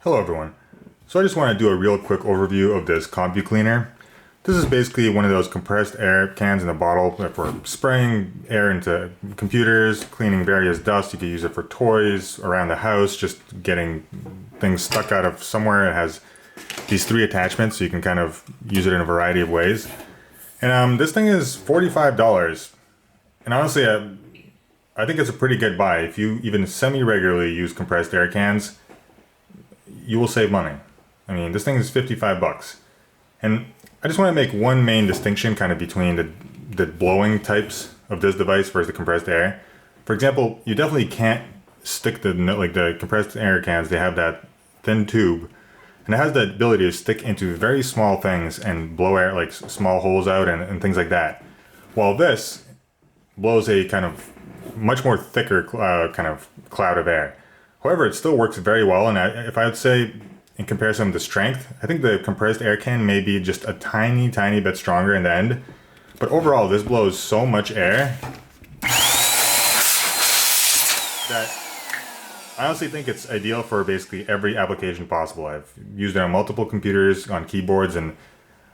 Hello everyone. So I just want to do a real quick overview of this CompuCleaner. This is basically one of those compressed air cans in a bottle for spraying air into computers, cleaning various dust. You can use it for toys around the house, just getting things stuck out of somewhere. It has these 3 attachments so you can kind of use it in a variety of ways. And this thing is $45. And honestly, I think it's a pretty good buy. If you even semi-regularly use compressed air cans, you will save money. I mean, this thing is 55 bucks. And I just want to make one main distinction kind of between the blowing types of this device versus the compressed air. For example, you definitely can't stick the compressed air cans. They have that thin tube, and it has the ability to stick into very small things and blow air, like small holes out and things like that. While this blows a kind of much more thicker kind of cloud of air. However, it still works very well, and if I would say in comparison to strength, I think the compressed air can may be just a tiny bit stronger in the end. But overall, this blows so much air that I honestly think it's ideal for basically every application possible. I've used it on multiple computers, on keyboards, and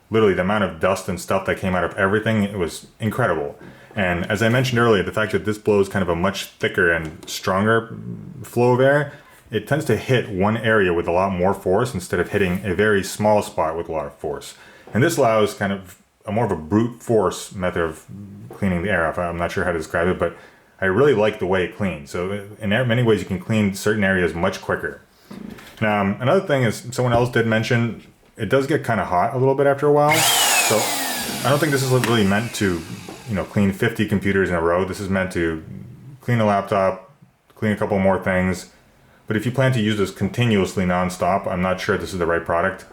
literally the amount of dust and stuff that came out of everything, it was incredible. And as I mentioned earlier, the fact that this blows kind of a much thicker and stronger flow of air, it tends to hit one area with a lot more force instead of hitting a very small spot with a lot of force. And this allows kind of a more of a brute force method of cleaning the air off. I'm not sure how to describe it, but I really like the way it cleans. So in many ways, you can clean certain areas much quicker. Now, another thing is, someone else did mention, it does get kind of hot a little bit after a while. So I don't think this is really meant to, clean 50 computers in a row. This is meant to clean a laptop, clean a couple more things. But if you plan to use this continuously non-stop, I'm not sure this is the right product.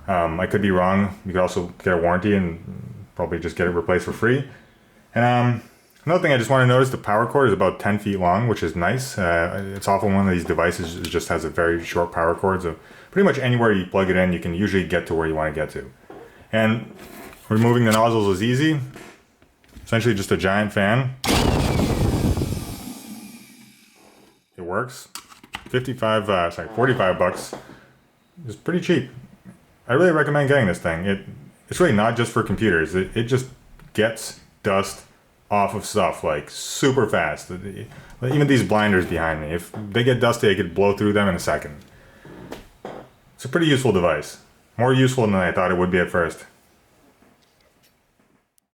I could be wrong. You could also get a warranty and probably just get it replaced for free. And another thing I just want to notice, the power cord is about 10 feet long, which is nice. It's often one of these devices it just has a very short power cord. So pretty much anywhere you plug it in, you can usually get to where you want to get to. And removing the nozzles is easy. Essentially just a giant fan. It works. 45 bucks is pretty cheap. I really recommend getting this thing. It's really not just for computers. It just gets dust off of stuff like super fast. Even these blinders behind me, if they get dusty, I could blow through them in a second. It's a pretty useful device. More useful than I thought it would be at first.